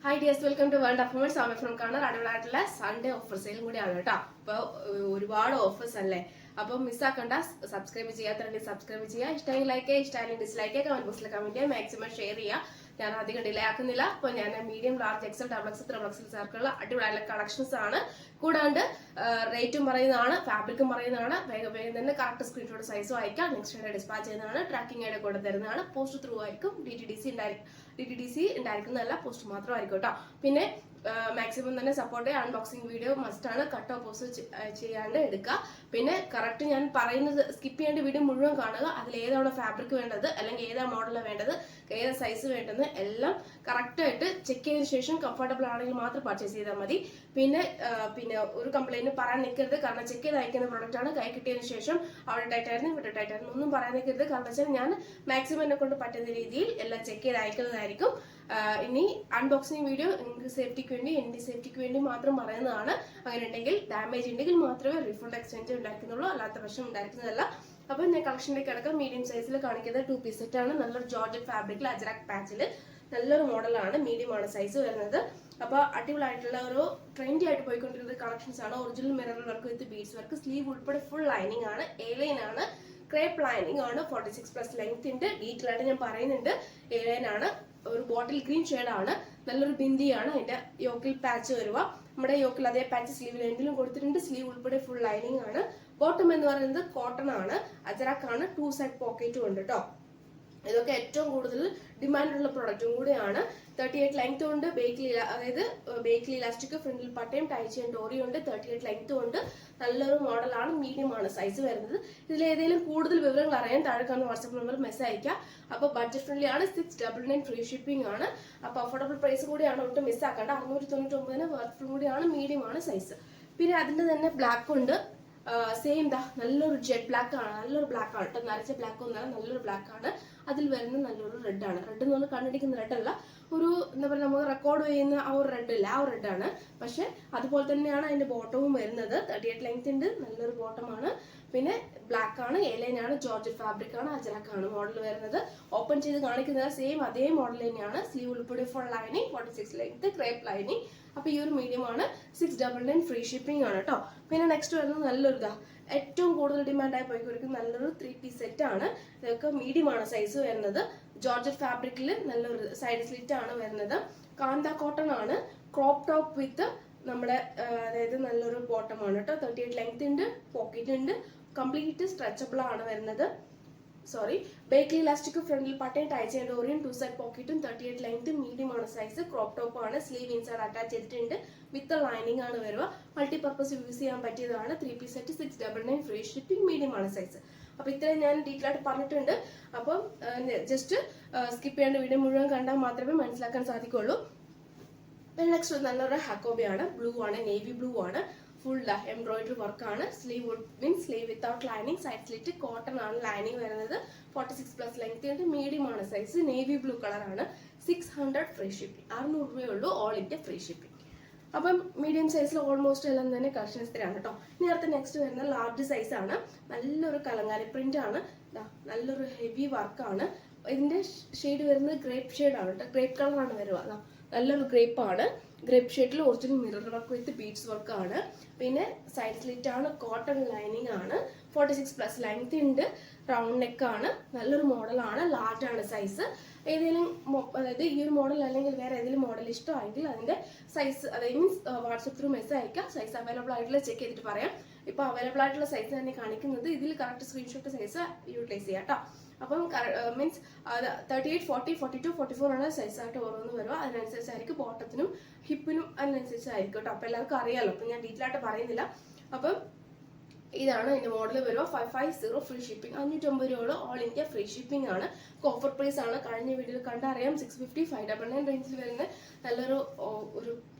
Hi dears, welcome to World of Women. I'm from Kannar. അടിപൊളിയായിട്ടുള്ള Sunday offer സെയിലും കൂടിയാണ് കേട്ടോ. അപ്പോൾ ഒരുപാട് ഓഫേഴ്സ് അല്ലേ. അപ്പോൾ മിസ്സാക്കണ്ട, സബ്സ്ക്രൈബ് ചെയ്യാത്തവരുണ്ടെങ്കിൽ സബ്സ്ക്രൈബ് ചെയ്യുക. ഇഷ്ടമെങ്കിൽ ലൈക്ക് ചെയ്യുക, ഇഷ്ടമായാലും ഡിസ്ലൈക്ക് ചെയ്യുക, കമന്റ് ബോക്സിൽ കമന്റ് ചെയ്യുക, മാക്സിമം ഷെയർ ചെയ്യുക. ഞാൻ അധികം ഡിലേ ആക്കുന്നില്ല. അപ്പോൾ ഞാൻ medium, large, XL, double XL, triple XL ചേർക്കുള്ള അടിപൊളിയായിട്ടുള്ള കളക്ഷൻസ് ആണ്. കൂടാണ്ട് റേറ്റും പറയുന്നതാണ്, ഫാബ്രിക്കും പറയുന്നതാണ്. വേഗം വേഗം തന്നെ കറക്റ്റ് സ്ക്രീൻഷോട്ട് സൈസും അയക്കാം. നെക്സ്റ്റ് ഡേ ഡിസ്പാച്ച് ചെയ്യുന്നതാണ്. ട്രാക്കിംഗ് ആയിട്ട് കൂടെ തരുന്നതാണ്. പോസ്റ്റ് ത്രൂ ആയിരിക്കും. DTDC ഉണ്ടായിരിക്കുന്നതല്ല, പോസ്റ്റ് മാത്രമായിരിക്കും കേട്ടോ. പിന്നെ മാക്സിമം തന്നെ സപ്പോർട്ട് ചെയ്യുക. അൺബോക്സിംഗ് വീഡിയോ മസ്റ്റാണ്. കട്ട് ഓപ്പോസ് ചെയ്യാണ്ട് എടുക്കുക. പിന്നെ കറക്റ്റ് ഞാൻ പറയുന്നത് സ്കിപ്പ് ചെയ്യേണ്ട വീഡിയോ മുഴുവൻ കാണുക. അതിൽ ഏതാണ് ഫാബ്രിക് വേണ്ടത്, അല്ലെങ്കിൽ ഏതാ മോഡൽ വേണ്ടത്, ഏതാ സൈസ് വേണ്ടത് എല്ലാം കറക്റ്റായിട്ട് ചെക്ക് ചെയ്തതിനു ശേഷം കംഫർട്ടബിൾ ആണെങ്കിൽ മാത്രം പർച്ചേസ് ചെയ്താൽ മതി. പിന്നെ ഒരു കംപ്ലൈന്റ് പറയാൻ നിൽക്കരുത്. കാരണം ചെക്ക് ചെയ്ത് അയക്കുന്ന പ്രൊഡക്റ്റ് ആണ്. കൈ കിട്ടിയതിനു ശേഷം അവിടെ ടൈറ്റായിരുന്നു ഇവിടെ ടൈറ്റായിരുന്നു ഒന്നും പറയാൻ നിൽക്കരുത്. കാരണം വെച്ചാൽ ഞാൻ മാക്സിമം എന്നെ കൊണ്ട് പറ്റുന്ന രീതിയിൽ എല്ലാം ചെക്ക് ചെയ്ത് അയക്കുന്നതായിരിക്കും. ഇനി അൺബോക്സിംഗ് വീഡിയോ നിങ്ങൾക്ക് സേഫ്റ്റിക്ക് വേണ്ടി, എന്റെ സേഫ്റ്റിക്ക് വേണ്ടി മാത്രം പറയുന്നതാണ്. അങ്ങനെ ഉണ്ടെങ്കിൽ ഡാമേജ് ഉണ്ടെങ്കിൽ മാത്രമേ റീഫണ്ട് എക്സ്ചേഞ്ച് ഉണ്ടാക്കുന്നുള്ളൂ, അല്ലാത്ത വശം ഉണ്ടാക്കുന്നതല്ല. അപ്പൊ ഞാൻ കളക്ഷനിലേക്ക് കിടക്കാം. മീഡിയം സൈസിൽ കാണിക്കുന്നത് 2 പീസ് സെറ്റ് ആണ്. നല്ലൊരു ജോർജറ്റ് ഫാബ്രിക്കിൽ അജ്രക് പാച്ചിൽ നല്ലൊരു മോഡലാണ്. മീഡിയം ആണ് സൈസ് വരുന്നത്. അപ്പൊ അടിപൊളിയായിട്ടുള്ള ഒരു ട്രെൻഡി ആയിട്ട് പോയിക്കൊണ്ടിരിക്കുന്ന കളക്ഷൻസ് ആണ്. Original mirror work with beads work, sleeve ഉൾപ്പെടെ ഫുൾ ലൈനിങ് ആണ്. എ-ലൈൻ ആണ്, ക്രേപ്പ് ലൈനിങ് ആണ്. 46+ ലെങ്ത് ഉണ്ട്. ഡീറ്റെയിൽ ആയിട്ട് ഞാൻ പറയുന്നുണ്ട്. എ-ലൈൻ ആണ്, ഒരു ബോട്ടിൽ ഗ്രീൻ ഷെയ്ഡാണ്. നല്ലൊരു ബിന്ദിയാണ്. അതിന്റെ യോക്കിൽ പാച്ച് വരുക. നമ്മുടെ യോക്കിൽ അതേ പാച്ച് സ്ലീവ് ലെന്തിലും കൊടുത്തിട്ടുണ്ട്. സ്ലീവ് ഉൾപ്പെടെ ഫുൾ ലൈനിങ് ആണ്. ബോട്ടം എന്ന് പറയുന്നത് കോട്ടൺ ആണ്, അജറാക്ക് ആണ്. 2 സൈഡ് പോക്കറ്റും ഉണ്ട് കേട്ടോ. ഇതൊക്കെ ഏറ്റവും കൂടുതൽ ഡിമാൻഡുള്ള പ്രൊഡക്റ്റും കൂടിയാണ്. 38 ലെങ്ത് ഉണ്ട്. അതായത് ബേക്കിൽ ഇലാസ്റ്റിക്, ഫ്രണ്ടിൽ പട്ടയും ടൈ ചെയ്യാൻ ഡോറി ഉണ്ട്. 38 ലെങ്ത് ഉണ്ട്. നല്ലൊരു മോഡലാണ്. മീഡിയം ആണ് സൈസ് വരുന്നത്. ഇതിൽ ഏതെങ്കിലും കൂടുതൽ വിവരങ്ങൾ അറിയാൻ താഴെ കാണുന്ന വാട്സ്ആപ്പ് നമ്പറിൽ മെസ്സേജ് അയക്കാം. അപ്പൊ ബഡ്ജറ്റ് ഫ്രണ്ട്ലി ആണ്. 699 ഫ്രീ ഷിപ്പിംഗ് ആണ്. അപ്പൊ അഫോർഡബിൾ പ്രൈസ് കൂടിയാണ്, ഒട്ടും മിസ്സാക്കണ്ട. 699 വർത്ത് കൂടിയാണ്. മീഡിയം ആണ് സൈസ്. പിന്നെ അതിന്റെ തന്നെ ബ്ലാക്ക് ഉണ്ട്. സെയിം ദാ നല്ലൊരു ജെറ്റ് ബ്ലാക്ക് ആണ്. നല്ലൊരു ബ്ലാക്ക് ആണ് കേട്ടോ. നരച്ച ബ്ലാക്ക് ഒന്നല്ല, നല്ലൊരു ബ്ലാക്ക് ആണ്. അതിൽ വരുന്ന നല്ലൊരു റെഡ് ആണ്. റെഡ് എന്ന് പറഞ്ഞാൽ കണ്ടിരിക്കുന്ന റെഡ് അല്ല, ഒരു എന്താ പറയുക, നമുക്ക് റെക്കോർഡ് ചെയ്യുന്ന ആ ഒരു റെഡ് ഇല്ല, ആ ഒരു റെഡ് ആണ്. പക്ഷെ അതുപോലെ തന്നെയാണ് അതിന്റെ ബോട്ടവും വരുന്നത്. 38 ലെങ്ത് ഉണ്ട്. നല്ലൊരു ബോട്ടമാണ്. പിന്നെ ബ്ലാക്ക് ആണ്, എ-ലൈൻ ആണ്, ജോർജറ്റ് ഫാബ്രിക് ആണ്, അജറാക്ക് ആണ് മോഡൽ വരുന്നത്. ഓപ്പൺ ചെയ്ത് കാണിക്കുന്നത് സെയിം അതേ മോഡൽ തന്നെയാണ്. സ്ലീവ് ഉൾപ്പെടെ full lining, 46 length, crepe lining. അപ്പൊ ഈ ഒരു മീഡിയം ആണ്. 699 ഫ്രീ ഷിപ്പിംഗ് ആണ് കേട്ടോ. പിന്നെ നെക്സ്റ്റ് വരുന്നത് നല്ലൊരു ഏറ്റവും കൂടുതൽ ഡിമാൻഡായി പോയിക്കൊടുക്കുന്ന നല്ലൊരു 3 പീസ് സെറ്റ് ആണ്. ഇതൊക്കെ മീഡിയം ആണ് സൈസ് വരുന്നത്. ജോർജറ്റ് ഫാബ്രിക്കിൽ നല്ലൊരു സൈഡ് സ്ലിറ്റ് ആണ് വരുന്നത്. കാന്ത കോട്ടൺ ആണ്. ക്രോപ്പ് ടോപ്പ് വിത്ത് നമ്മുടെ അതായത് നല്ലൊരു ബോട്ടം ആണ് കേട്ടോ. 38 ലെങ്ത് ഉണ്ട്, പോക്കറ്റ് ഉണ്ട്, കംപ്ലീറ്റ് സ്ട്രെച്ചബിൾ ആണ് വരുന്നത്. ബേക്കിൽ ഇലാസ്റ്റിക്, ഫ്രണ്ടിൽ പട്ടയും ടൈ ചെയ്യാൻ ഡോറിയും, 2 സൈഡ് പോക്കറ്റും, 38 ലെങ്ത്, മീഡിയം ആണ് സൈസ്. ക്രോപ്പ് ടോപ്പ് ആണ്. സ്ലീവ് ഇൻസൈഡ് അറ്റാച്ച് ചെയ്തിട്ടുണ്ട്. വിത്ത് ലൈനിങ് ആണ് വരുക. മൾട്ടിപർപ്പസ് യൂസ് ചെയ്യാൻ പറ്റിയതാണ്. 3 piece set, 699 free shipping, medium ആണ് സൈസ്. അപ്പൊ ഇത്രയും ഞാൻ ഡീറ്റെയിൽ ആയിട്ട് പറഞ്ഞിട്ടുണ്ട്. അപ്പം ജസ്റ്റ് സ്കിപ്പ് ചെയ്യേണ്ട വീഡിയോ മുഴുവൻ കണ്ടാൽ മാത്രമേ മനസ്സിലാക്കാൻ സാധിക്കുള്ളൂ. പിന്നെ നെക്സ്റ്റ് നല്ലൊരു ഹക്കോബിയാണ്. ബ്ലൂ ആണ്, നേവി ബ്ലൂ ആണ്. ഫുൾ എംബ്രോയിഡറി വർക്ക് ആണ്. Sleeve means sleeve without lining, side slit, cotton ആണ് ലൈനിങ് വരുന്നത്. 46+ ലെങ്ത് ഉണ്ട്. മീഡിയം ആണ് സൈസ്. നേവി ബ്ലൂ കളർ ആണ്. 600 ഫ്രീ ഷിപ്പിംഗ്. 600 രൂപയുള്ളൂ ഓൾ ഇന്ത്യ ഫ്രീ ഷിപ്പിംഗ്. അപ്പം മീഡിയം സൈസിൽ ഓൾമോസ്റ്റ് എല്ലാം തന്നെ കളക്ഷൻസ് തരാണ് കേട്ടോ. ഇനി അടുത്ത നെക്സ്റ്റ് വരുന്ന ലാർജ് സൈസ് ആണ്. നല്ലൊരു കലങ്കാരി പ്രിന്റ് ആണ്. നല്ലൊരു ഹെവി വർക്കാണ്. ഇതിന്റെ ഷെയ്ഡ് വരുന്നത് ഗ്രേപ്പ് ഷെയ്ഡ് ആണ് കേട്ടോ. ഗ്രേപ്പ് കളർ ആണ് വരുക. നല്ലൊരു ഗ്രേപ്പ് ആണ്. ഗ്രേപ്പ് ഷെയ്ഡിൽ original mirror work with beads work ആണ്. പിന്നെ സൈഡ് സ്ലിറ്റ് ആണ്, കോട്ടൺ ലൈനിങ് ആണ്. 46+ ലെങ്ത് ഉണ്ട്. റൗണ്ട് നെക്ക് ആണ്. നല്ലൊരു മോഡലാണ്. ലാർജ് ആണ് സൈസ്. ഏതെങ്കിലും അതായത് ഈ ഒരു മോഡൽ അല്ലെങ്കിൽ വേറെ ഏതെങ്കിലും മോഡൽ ഇഷ്ടമായെങ്കിൽ അതിന്റെ സൈസ്, അതായത് മീൻസ് വാട്സ്ആപ്പ് ത്രൂ മെസ്സേജ് അയക്കാം. സൈസ് അവൈലബിൾ ആയിട്ടുള്ള ചെക്ക് ചെയ്തിട്ട് പറയാം. ഇപ്പൊ അവൈലബിൾ ആയിട്ടുള്ള സൈസ് തന്നെ കാണിക്കുന്നത്. ഇതിൽ കറക്റ്റ് സ്ക്രീൻഷോട്ട് സൈസ് യൂട്ടിലൈസ് ചെയ്യാം കേട്ടോ. അപ്പം മീൻസ് 38, 40, 42, 44 ആണ് സൈസ് ആയിട്ട് ഓരോന്ന് വരുക. അതിനനുസരിച്ചായിരിക്കും ബോട്ടത്തിനും ഹിപ്പിനും അതിനനുസരിച്ചായിരിക്കും കേട്ടോ. അപ്പൊ എല്ലാവർക്കും അറിയാലോ. അപ്പൊ ഞാൻ ഡീറ്റെയിൽ ആയിട്ട് പറയുന്നില്ല. അപ്പം ഇതാണ് എന്റെ മോഡൽ വരുക. 550 ഫ്രീ ഷിപ്പിംഗ്. 550 രൂപ ഓൾ ഇന്ത്യ ഫ്രീ ഷിപ്പിംഗ് ആണ്. ഓഫർ പ്രൈസ് ആണ്. കഴിഞ്ഞ വീഡിയോയിൽ കണ്ടറിയാം. 650, 599 റേഞ്ചിൽ വരുന്ന നല്ലൊരു ഒരു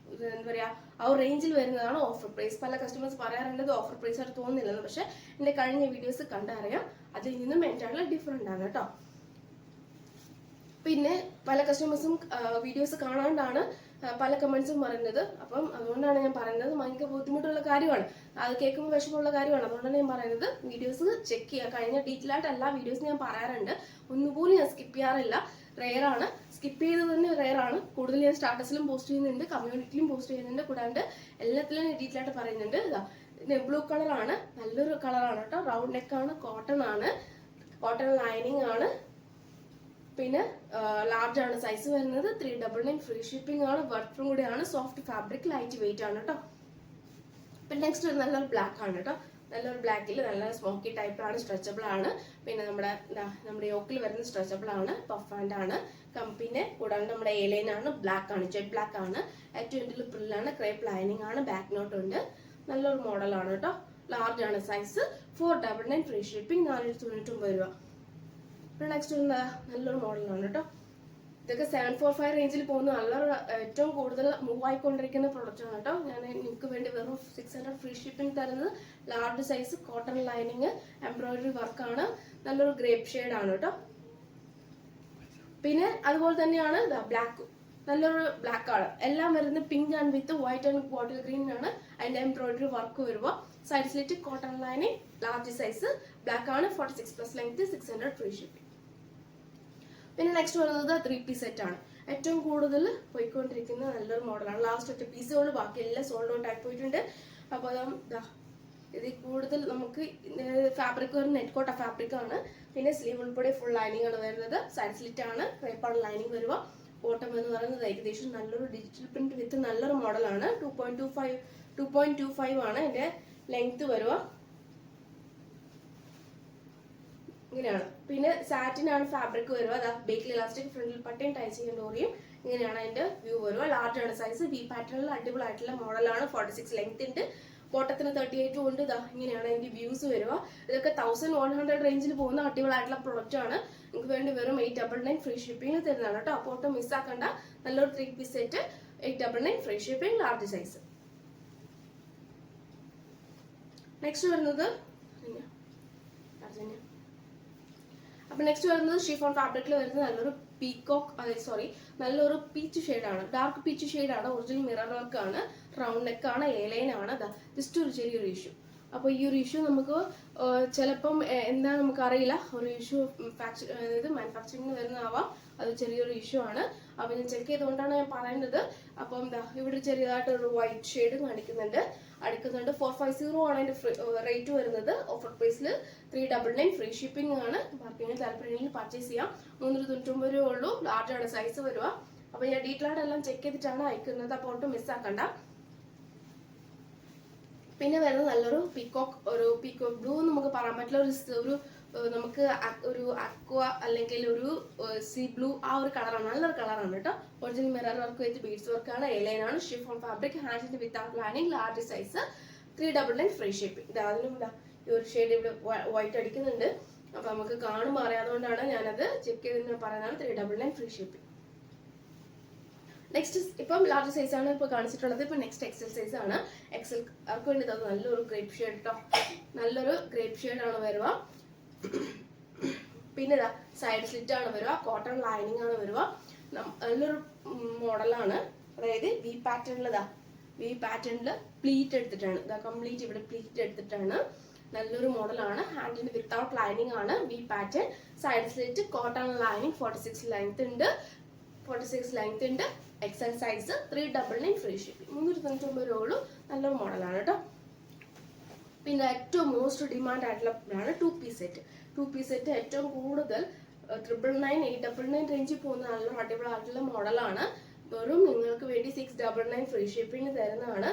എന്താ പറയാ, ആ ഒരു റേഞ്ചിൽ വരുന്നതാണ് ഓഫർ പ്രൈസ്. പല കസ്റ്റമേഴ്സ് പറയാറുണ്ട് ഓഫർ പ്രൈസ് ആയിട്ട് തോന്നുന്നില്ലെന്ന്. പക്ഷെ എന്റെ കഴിഞ്ഞ വീഡിയോസ് കണ്ടറിയാം. അതിൽ നിന്നും എൻറ്റയർലി ഡിഫറെന്റ് ആണ് കേട്ടോ. പിന്നെ പല കസ്റ്റമേഴ്സും വീഡിയോസ് കാണാണ്ടാണ് പല കമന്റ്സും പറയുന്നത്. അപ്പം അതുകൊണ്ടാണ് ഞാൻ പറയുന്നത്. ഭയങ്കര ബുദ്ധിമുട്ടുള്ള കാര്യമാണ്, അത് കേൾക്കുമ്പോൾ വിഷമമുള്ള കാര്യമാണ്. അതുകൊണ്ടാണ് ഞാൻ പറയുന്നത് വീഡിയോസ് ചെക്ക് ചെയ്യുക. കഴിഞ്ഞ ഡീറ്റെയിൽ ആയിട്ട് എല്ലാ വീഡിയോസും ഞാൻ പറയാറുണ്ട്. ഒന്നുപോലും ഞാൻ സ്കിപ്പ് ചെയ്യാറില്ല. റെയർ ആണ്, സ്കിപ്പ് ചെയ്ത് തന്നെ റെയർ ആണ്. കൂടുതൽ ഞാൻ സ്റ്റാറ്റസിലും പോസ്റ്റ് ചെയ്യുന്നുണ്ട്, കമ്മ്യൂണിറ്റിയിലും പോസ്റ്റ് ചെയ്യുന്നുണ്ട്, കൂടാണ്ട് എല്ലാത്തിലും ഡീറ്റെയിൽ ആയിട്ട് പറയുന്നുണ്ട്. ഇതാ ബ്ലൂ കളറാണ്, നല്ലൊരു കളറാണ് കേട്ടോ. റൗണ്ട് നെക്ക് ആണ്, കോട്ടൺ ആണ്, കോട്ടൺ ലൈനിങ് ആണ്. പിന്നെ ലാർജ് ആണ് സൈസ് വരുന്നത്. 399 ഫ്രീ ഷിപ്പിംഗ് ആണ്, വർക്കും കൂടിയാണ്, സോഫ്റ്റ് ഫാബ്രിക്, ലൈറ്റ് വെയിറ്റ് ആണ് കേട്ടോ. പിന്നെ നെക്സ്റ്റ് നല്ലൊരു ബ്ലാക്ക് ആണ് കേട്ടോ. നല്ലൊരു ബ്ലാക്കിൽ നല്ല സ്മോക്കി ടൈപ്പിലാണ്, സ്ട്രെച്ചബിൾ ആണ്. പിന്നെ നമ്മുടെ യോക്കിൽ വരുന്ന സ്ട്രെച്ചബിൾ ആണ്, പഫ് ആൻഡ് ആണ്. പിന്നെ കൂടാണ്ട് നമ്മുടെ എ ലൈൻ ആണ്, ബ്ലാക്ക് ആണ്, ജെറ്റ് ബ്ലാക്ക് ആണ്. ഏറ്റവും എൻഡിൽ പ്രില്ലാണ്, ക്രേപ്പ് ലൈനിങ് ആണ്, ബാക്ക് നോട്ട് ഉണ്ട്. നല്ലൊരു മോഡലാണ് കേട്ടോ. ലാർജ് ആണ് സൈസ്. 499 ഫ്രീ ഷിപ്പിംഗ്, 499 രൂപ. പിന്നെ നെക്സ്റ്റ് നല്ലൊരു മോഡലാണ് കേട്ടോ. ഇതൊക്കെ 745 റേഞ്ചിൽ പോകുന്ന നല്ലൊരു ഏറ്റവും കൂടുതൽ മൂവ് ആയിക്കൊണ്ടിരിക്കുന്ന പ്രൊഡക്റ്റ് ആണ് കേട്ടോ. ഞാൻ നിങ്ങൾക്ക് വേണ്ടി വെറും 600 ഫ്രീ ഷിപ്പിംഗ് തരുന്നത്. Large size, cotton lining, embroidery വർക്കാണ്, നല്ലൊരു ഗ്രേപ്പ് ഷെയ്ഡ് ആണ് കേട്ടോ. പിന്നെ അതുപോലെ തന്നെയാണ് ബ്ലാക്ക്, നല്ലൊരു ബ്ലാക്ക് കളർ. എല്ലാം വരുന്നത് pink and with white and bottle green ആണ്. അതിന്റെ എംബ്രോയിഡറി വർക്ക് വരുമ്പോൾ side slit, cotton lining, large size, black ആണ്, 46+ ലെങ്ത്, 600 ഫ്രീ ഷിപ്പിംഗ്. പിന്നെ നെക്സ്റ്റ് വരുന്നത് 3 പീസ് സെറ്റ് ആണ്. ഏറ്റവും കൂടുതൽ പോയിക്കൊണ്ടിരിക്കുന്ന നല്ലൊരു മോഡലാണ്. ലാസ്റ്റ് ഒറ്റ പീസുകൾ, ബാക്കി എല്ലാം സോൾഡ് ഔട്ട് ആയി പോയിട്ടുണ്ട്. അപ്പോൾ ഇതിൽ കൂടുതൽ നമുക്ക് ഫാബ്രിക് ഒരു നെറ്റ് കോട്ട ഫാബ്രിക് ആണ്. പിന്നെ സ്ലീവ് ഉൾപ്പെടെ ഫുൾ ലൈനിങ് ആണ് വരുന്നത്. സൈഡ് സ്ലിറ്റ് ആണ്, ക്രേപ്പാണ് ലൈനിങ് വരുക. ബോട്ടം എന്ന് പറയുന്നത് ഏകദേശം നല്ലൊരു ഡിജിറ്റൽ പ്രിന്റ് വിത്ത് നല്ലൊരു മോഡലാണ്. 2.25 ആണ് എൻ്റെ ലെങ്ത് വരുക. ഇങ്ങനെയാണ്. പിന്നെ സാറ്റിൻ ആണ് ഫാബ്രിക് വരുക. ബേക്കിൽ ഇലാസ്റ്റിക്, ഫ്രണ്ടിൽ പട്ടയും ടൈച്ചിങ് ഡോറിയും. ഇങ്ങനെയാണ് അതിന്റെ വ്യൂ വരുക. ലാർജ് ആണ് സൈസ്, വി പാറ്റേണിൽ അടിപൊളിയായിട്ടുള്ള മോഡലാണ്. 46 ലെങ്ത് ഉണ്ട്. ബോട്ടത്തിന് 38 കൊണ്ട് ഇങ്ങനെയാണ് അതിന്റെ വ്യൂസ് വരിക. ഇതൊക്കെ 1100 റേഞ്ചിൽ പോകുന്ന അടിപൊളിയായിട്ടുള്ള പ്രൊഡക്റ്റ് ആണ്. നിങ്ങൾക്ക് വേണ്ടി വെറും 899 ഫ്രീ ഷിപ്പിംഗ് തരുന്നതാണ് കേട്ടോ. അപ്പോൾ ഒട്ടും മിസ്സാക്കണ്ട. നല്ലൊരു 3 piece set, 899 free shipping, large size. Next വരുന്നത് അപ്പൊ നെക്സ്റ്റ് വരുന്നത് ഷിഫോൺ ഫാബ്രിക്കിൽ വരുന്നത് നല്ലൊരു നല്ലൊരു പീച്ച് ഷെയ്ഡാണ്, ഡാർക്ക് പീച്ച് ഷെയ്ഡാണ്. ഒറിജിനൽ മിറർ വർക്ക് ആണ്, റൗണ്ട് നെക്ക് ആണ്, എ ലൈൻ ആണ്. ജസ്റ്റ് ഒരു ചെറിയൊരു ഇഷ്യൂ. അപ്പോൾ ഈ ഒരു ഇഷ്യൂ നമുക്ക് ചിലപ്പം എന്താ നമുക്ക് അറിയില്ല. ഒരു ഇഷ്യൂ അതായത് മാനുഫാക്ചറിങ് വരുന്നതാവാം. അത് ചെറിയൊരു ഇഷ്യൂ ആണ്. അപ്പോൾ ഞാൻ ചെക്ക് ചെയ്തുകൊണ്ടാണ് ഞാൻ പറയുന്നത്. അപ്പം ഇവിടെ ചെറിയതായിട്ട് ഒരു വൈറ്റ് ഷെയ്ഡ് കാണിക്കുന്നുണ്ട്, അടുക്കുന്നുണ്ട്. 450 ആണ് അതിന്റെ റേറ്റ് വരുന്നത്. ഓഫർ പ്രൈസിൽ 399 ഫ്രീ ഷിപ്പിംഗ് ആണ്. ബാർക്കിന് താല്പര്യമെങ്കിൽ പർച്ചേസ് ചെയ്യാം. 399 രൂപ ഉള്ളൂ. ലാർജ് ആണ് സൈസ് വരിക. അപ്പൊ ഞാൻ ഡീറ്റെയിൽ ആയിട്ട് എല്ലാം ചെക്ക് ചെയ്തിട്ടാണ് അയക്കുന്നത്. അപ്പോൾ ഒട്ടും മിസ്സാക്കണ്ട. പിന്നെ വരുന്നത് നല്ലൊരു പീക്കോക്ക് ബ്ലൂ നമുക്ക് പറയാൻ പറ്റില്ല. നമുക്ക് ഒരു അക്വ അല്ലെങ്കിൽ ഒരു സീ ബ്ലൂ, ആ ഒരു കളറാണ്. നല്ലൊരു കളറാണ് കേട്ടോ. Original mirror work with beads work ആണ്, എ ലൈൻ ആണ്, ഷിഫോൺ ഫാബ്രിക്, ഹാൻഡിന്റെ without lining, large size, 399 free shipping. അതിനും ഈ ഒരു ഷെയ്ഡ് ഇവിടെ വൈറ്റ് അടിക്കുന്നുണ്ട്. അപ്പൊ നമുക്ക് കാണുമ്പോൾ അറിയാതുകൊണ്ടാണ് ഞാനത് ചെക്ക് ചെയ്ത് പറയുന്നതാണ്. 399 ഫ്രീ ഷിപ്പിംഗ്. നെക്സ്റ്റ് ഇപ്പം ലാർജ് സൈസ് ആണ് ഇപ്പൊ കാണിച്ചിട്ടുള്ളത്. ഇപ്പൊ നെക്സ്റ്റ് എക്സൽ സൈസ് ആണ്. എക്സൽ അവർക്ക് വേണ്ടി നല്ലൊരു ഗ്രേപ്പ് ഷെയ്ഡ് കേട്ടോ. നല്ലൊരു ഗ്രേപ്പ് ഷെയ്ഡ് ആണ് വരുക. പിന്നെ സൈഡ് സ്ലിറ്റ് ആണ് വരിക, കോട്ടൺ ലൈനിങ് ആണ് വരിക. നല്ലൊരു മോഡലാണ്. അതായത് വി പാറ്റേണിൽ പ്ലീറ്റ് എടുത്തിട്ടാണ്. കംപ്ലീറ്റ് ഇവിടെ പ്ലീറ്റ് എടുത്തിട്ടാണ്. നല്ലൊരു മോഡലാണ്. ഹാൻഡിന് വിത്തൗട്ട് ലൈനിങ് ആണ്, V pattern, side slit, cotton lining, 46 length ഉണ്ട്. XL size, 399 free shipping. 399 രൂപ ഉള്ളൂ. നല്ലൊരു മോഡലാണ് കേട്ടോ. പിന്നെ ഏറ്റവും മോസ്റ്റ് ഡിമാൻഡ് ആയിട്ടുള്ള ആണ് 2 പീസ് സെറ്റ്. ഏറ്റവും കൂടുതൽ 999, 899 റേഞ്ചിൽ പോകുന്ന നല്ല അടിപൊളിയായിട്ടുള്ള മോഡലാണ്. വെറും നിങ്ങൾക്ക് വേണ്ടി 699 ഫ്രീ ഷിപ്പിംഗ് തരുന്നതാണ്.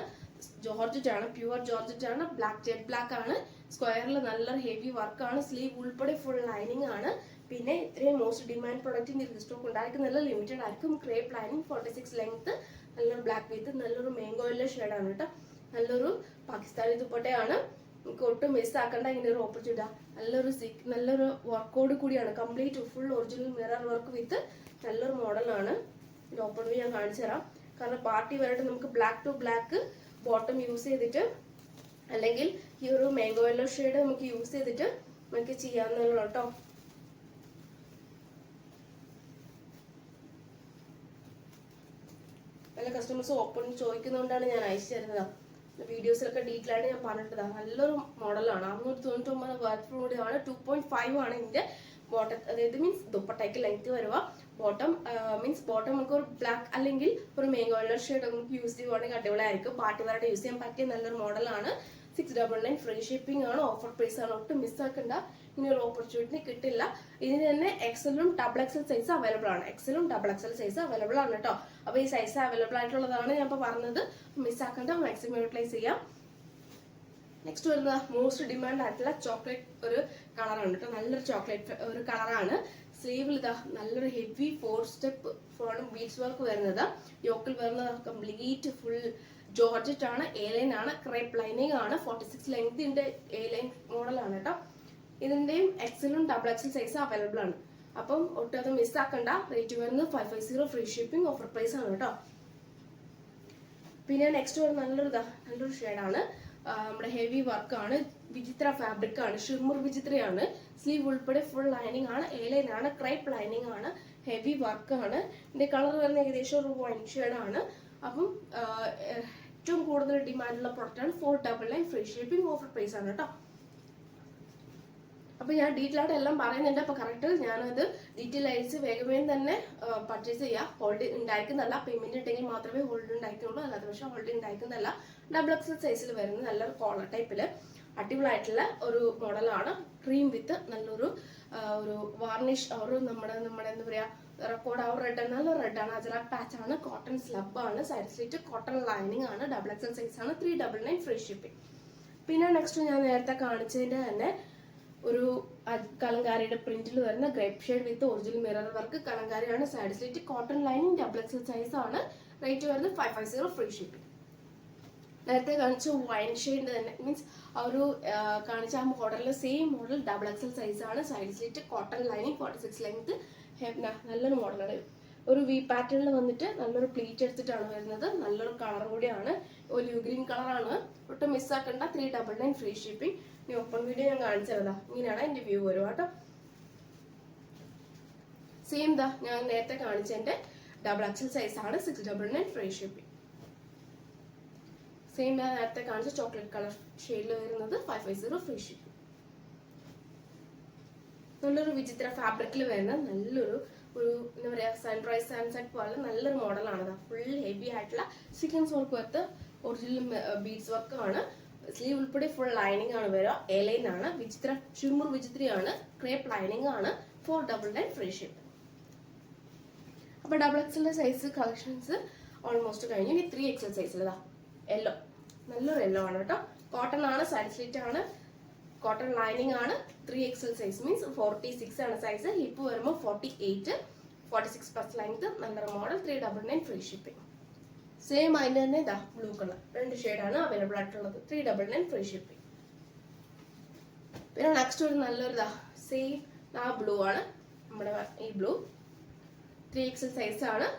ജോർജറ്റ് ആണ്, പ്യുവർ ജോർജറ്റ് ആണ്, ജെറ്റ് ബ്ലാക്ക് ആണ്, സ്ക്വയറിൽ നല്ല ഹെവി വർക്കാണ്, സ്ലീവ് ഉൾപ്പെടെ ഫുൾ ലൈനിങ് ആണ്. പിന്നെ ഇത്രയും മോസ്റ്റ് ഡിമാൻഡ് പ്രൊഡക്റ്റിന്റെ സ്റ്റോക്ക് ഉണ്ടായിരിക്കുന്നത് ലിമിറ്റഡ് ആയിരിക്കും. ക്രേപ്പ് ലൈനിങ്, 46 ലെങ്ത്, നല്ലൊരു ബ്ലാക്ക് വിത്ത് നല്ലൊരു മാംഗോ യെല്ലോ ഷെയ്ഡാണ് കേട്ടോ. നല്ലൊരു പാകിസ്ഥാനി ദുപ്പട്ടയാണ്. നമുക്ക് ഒട്ടും മിസ് ആക്കേണ്ട ഇങ്ങനെ ഒരു ഓപ്പർച്യൂണിറ്റി. നല്ലൊരു വർക്കോട് കൂടിയാണ്. Complete full original mirror work വിത്ത് നല്ലൊരു മോഡലാണ്. ഇത് ഓപ്പൺ വ്യൂ ഞാൻ കാണിച്ചു തരാം. കാരണം പാർട്ടി വരായിട്ട് നമുക്ക് black to black bottom use ചെയ്തിട്ട്, അല്ലെങ്കിൽ ഈ ഒരു മാംഗോ യെല്ലോ ഷെയ്ഡ് നമുക്ക് യൂസ് ചെയ്തിട്ട് നമുക്ക് ചെയ്യാവുന്നതാണ് കേട്ടോ. പല കസ്റ്റമേഴ്സ് ഓപ്പൺ ചോദിക്കുന്നതുകൊണ്ടാണ് ഞാൻ അയച്ചു തരുന്നത്. വീഡിയോസിലൊക്കെ ഡീറ്റെയിൽ ആയിട്ട് ഞാൻ പറഞ്ഞിട്ടതാണ്. നല്ലൊരു മോഡലാണ്. 699 വർക്ക് കൂടിയാണ്. 2.5 ആണ് ഇതിന്റെ ബോട്ടം, അതായത് മീൻസ് ദുപ്പട്ടയ്ക്ക് ലെങ്ത് വരുക. ബോട്ടം മീൻസ് ബോട്ടം നമുക്ക് ഒരു ബ്ലാക്ക് അല്ലെങ്കിൽ ഒരു മേങ്കോ കളർ ഷെയ്ഡ് നമുക്ക് യൂസ് ചെയ്യുവാണെങ്കിൽ അടിപൊളിയായിരിക്കും. പാർട്ടി വെയറായിട്ട് യൂസ് ചെയ്യാൻ പറ്റിയ നല്ലൊരു മോഡലാണ്. 699 ഫ്രീ ഷിപ്പിംഗ് ആണ്, ഓഫർ പ്രൈസ് ആണ്. ഒട്ടും മിസ്സാക്കണ്ട, ഇനി ഒരു ഓപ്പർച്യൂണിറ്റി കിട്ടില്ല. ഇതിന് തന്നെ എക്സലും ഡബിൾ എക്സൽ സൈസ് അവൈലബിൾ ആണ്. എക്സലും ഡബിൾ എക്സൽ സൈസ് അവൈലബിൾ ആണ് കേട്ടോ. അപ്പൊ ഈ സൈസ് അവൈലബിൾ ആയിട്ടുള്ളതാണ് ഞാൻ ഇപ്പൊ പറഞ്ഞത്. മിസ്സാക്കണ്ട, മാക്സിമം യൂട്ടിലൈസ് ചെയ്യാം. നെക്സ്റ്റ് വരുന്നത് മോസ്റ്റ് ഡിമാൻഡ് ആയിട്ടുള്ള ചോക്ലേറ്റ് ഒരു കളറാണ് കേട്ടോ. നല്ലൊരു ചോക്ലേറ്റ് ഒരു കളറാണ്. സ്ലീവിൽ ഇതാ നല്ലൊരു ഹെവി 4 സ്റ്റെപ്പ് ബീഡ്സ് വർക്ക് വരുന്നത്. യോക്കിൽ വരുന്നത് കംപ്ലീറ്റ് ഫുൾ ജോർജറ്റ് ആണ്. എ ലൈൻ ആണ്, ക്രേപ്പ് ലൈനിങ് ആണ്. 46 ലെങ്തിന്റെ എ ലൈൻ മോഡലാണ് കേട്ടോ. ഇതിന്റെയും എക്സലും ഡബിൾ എക്സൽ സൈസ് അവൈലബിൾ ആണ്. അപ്പം ഒട്ടും അത് മിസ്സാക്കണ്ട. റേറ്റ് വരുന്നത് 550 ഫ്രീ ഷിപ്പിംഗ്, ഓഫർ പ്രൈസ് ആണ് കേട്ടോ. പിന്നെ നെക്സ്റ്റ് വരുന്നത് നല്ലൊരു ഷെയ്ഡാണ്. നമ്മുടെ ഹെവി വർക്കാണ്, വിചിത്ര ഫാബ്രിക് ആണ്, ഷിർമുർ വിചിത്രയാണ്. സ്ലീവ് ഉൾപ്പെടെ ഫുൾ ലൈനിങ് ആണ്, എ ലൈൻ ആണ്, ക്രൈപ്പ് ലൈനിങ് ആണ്, ഹെവി വർക്കാണ്. ഇതിന്റെ കളർ വരുന്ന ഏകദേശം ഒരു വൈൻ ഷെയ്ഡാണ്. അപ്പം ഏറ്റവും കൂടുതൽ ഡിമാൻഡുള്ള പ്രൊഡക്റ്റാണ്. 499 ഫ്രീ ഷിപ്പിംഗ്, ഓഫർ പ്രൈസ് ആണ് കേട്ടോ. അപ്പൊ ഞാൻ ഡീറ്റെയിൽ ആയിട്ട് എല്ലാം പറയുന്നുണ്ട്. അപ്പൊ കറക്റ്റ് ഞാനത് ഡീറ്റെയിൽ അയച്ച് വേഗമേ തന്നെ പർച്ചേസ് ചെയ്യാം. ഹോൾഡ് ഉണ്ടായിരിക്കുന്നതല്ല, പേയ്മെന്റ് ഉണ്ടെങ്കിൽ മാത്രമേ ഹോൾഡ് ഉണ്ടായിരിക്കുള്ളൂ, അല്ലാതെ പക്ഷെ ഹോൾഡ് ഉണ്ടായിരിക്കുന്നതല്ല. ഡബിൾ എക്സൽ സൈസിൽ വരുന്ന നല്ലൊരു കോളർ ടൈപ്പില് അടിപൊളിയായിട്ടുള്ള ഒരു മോഡലാണ്. ക്രീം വിത്ത് നല്ലൊരു ഒരു വാർണിഷ്, ഒരു നമ്മുടെ എന്താ പറയാ റെക്കോർഡ് ആ റെഡ്, നല്ല റെഡ് ആണ്, അജറാക് പാച്ച് ആണ്, കോട്ടൺ സ്ലബ് ആണ്, സൈഡ് സ്ലിറ്റ് കോട്ടൺ ലൈനിങ് ആണ്, ഡബിൾ എക്സൽ സൈസ് ആണ്. 399 ഫ്രീ ഷിപ്പിംഗ്. പിന്നെ നെക്സ്റ്റ് ഞാൻ നേരത്തെ കാണിച്ചതിന്റെ തന്നെ ഒരു കലങ്കാരിയുടെ പ്രിന്റിൽ വരുന്ന grape shade with original mirror work കലങ്കാരിയാണ്. Side slit cotton lining, double XL size ആണ്. റേറ്റ് വരുന്നത് 550 ഫ്രീ ഷിപ്പിംഗ്. നേരത്തെ കാണിച്ച വൈൻ ഷെയ്ഡ് തന്നെ മീൻസ് ആ ഒരു കാണിച്ച ആ മോഡലിലെ same model double XL size ആണ്. Side slit cotton lining 46 length, നല്ലൊരു മോഡലാണ്. ഒരു വി പാറ്റേണിൽ വന്നിട്ട് നല്ലൊരു പ്ലീറ്റ് എടുത്തിട്ടാണ് വരുന്നത്. നല്ലൊരു കളർ കൂടിയാണ്, ഒലിവ് ഗ്രീൻ കളറാണ്. ഒട്ടും മിസ്സാക്കണ്ട. 399 ഫ്രീ ഷിപ്പിംഗ്. ഇനി ഓപ്പൺ വീഡിയോ ഞാൻ കാണിച്ചതാ, ഇങ്ങനെയാണ് എന്റെ വ്യൂ വരും കേട്ടോ. സെയിം ഞാൻ നേരത്തെ കാണിച്ചതിന്റെ ഡബിൾ എക്സൽ സൈസ് ആണ്. 699 ഫ്രീ ഷിപ്പിംഗ്. സെയിം ഞാൻ നേരത്തെ കാണിച്ച ചോക്ലേറ്റ് കളർ ഷെയ്ഡിൽ വരുന്നത് 550 ഫ്രീ ഷിപ്പിംഗ്. നല്ലൊരു വിചിത്ര ഫാബ്രിക്കിൽ വരുന്ന നല്ലൊരു എന്താ പറയാ സൺറൈസ് സൺസെറ്റ് പോലെ നല്ലൊരു മോഡലാണ്. ഫുൾ ഹെവി ആയിട്ടുള്ള sequence work worth original beads work ആണ്. സ്ലീവ് ഉൾപ്പെടെ ഫുൾ ലൈനിങ് ആണ് വരിക. എ ലൈൻ ആണ്, വിചിത്ര ഷിർമുർ വിചിത്രയാണ്, ക്രേപ്പ് ലൈനിങ് ആണ്. 499 ഫ്രീ ഷിപ്പിംഗ്. അപ്പൊ ഡബിൾ എക്സലിന്റെ സൈസ് കളക്ഷൻസ് ഓൾമോസ്റ്റ് കഴിഞ്ഞു. ഇനി 3XL സൈസിൽ യെല്ലോ, നല്ലൊരു യെല്ലോ ആണ് കേട്ടോ. കോട്ടൺ ആണ്, സൈഡ് സ്ലിറ്റ് ആണ്, കോട്ടൺ ലൈനിങ് ആണ്. 3XL സൈസ് മീൻസ് 46 ആണ് സൈസ്. ഹിപ്പ് വരുമ്പോൾ 48, 46 പ്ലസ് ലെങ്ത്. നല്ലൊരു മോഡൽ. 399 free shipping. സെയിം അതിന്റെ തന്നെ ബ്ലൂ കളർ 2 ഷെയ്ഡാണ് അവൈലബിൾ ആയിട്ടുള്ളത്. 399 ഫ്രീ ഷിപ്പിംഗ്. പിന്നെ നെക്സ്റ്റ് ഒരു നല്ലൊരു സെയിം ബ്ലൂ ആണ്. നമ്മുടെ ഈ ബ്ലൂ 3XL സൈസ് ആണ്.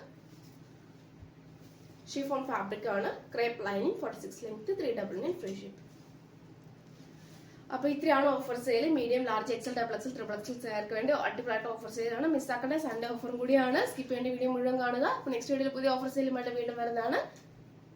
ഷിഫോൺ ഫാബ്രിക് ആണ്, crepe lining 46 length. 399 free shipping. അപ്പൊ ഇത്രയാണ് offer sale. Medium, large, XL, double XL, triple XL ചേർക്ക് വേണ്ടി അടിപൊളിയായിട്ട് ഓഫർ സെയിലാണ്. മിസ്സാക്കേണ്ട. സൺഡേ ഓഫറും കൂടിയാണ്. സ്കിപ്പ് ചെയ്യേണ്ട വീഡിയോ മുഴുവൻ കാണുക. നെക്സ്റ്റ് വീഡിയോയിൽ പുതിയ ഓഫർ സെയിലുമായിട്ട് വീണ്ടും വരുന്നതാണ്.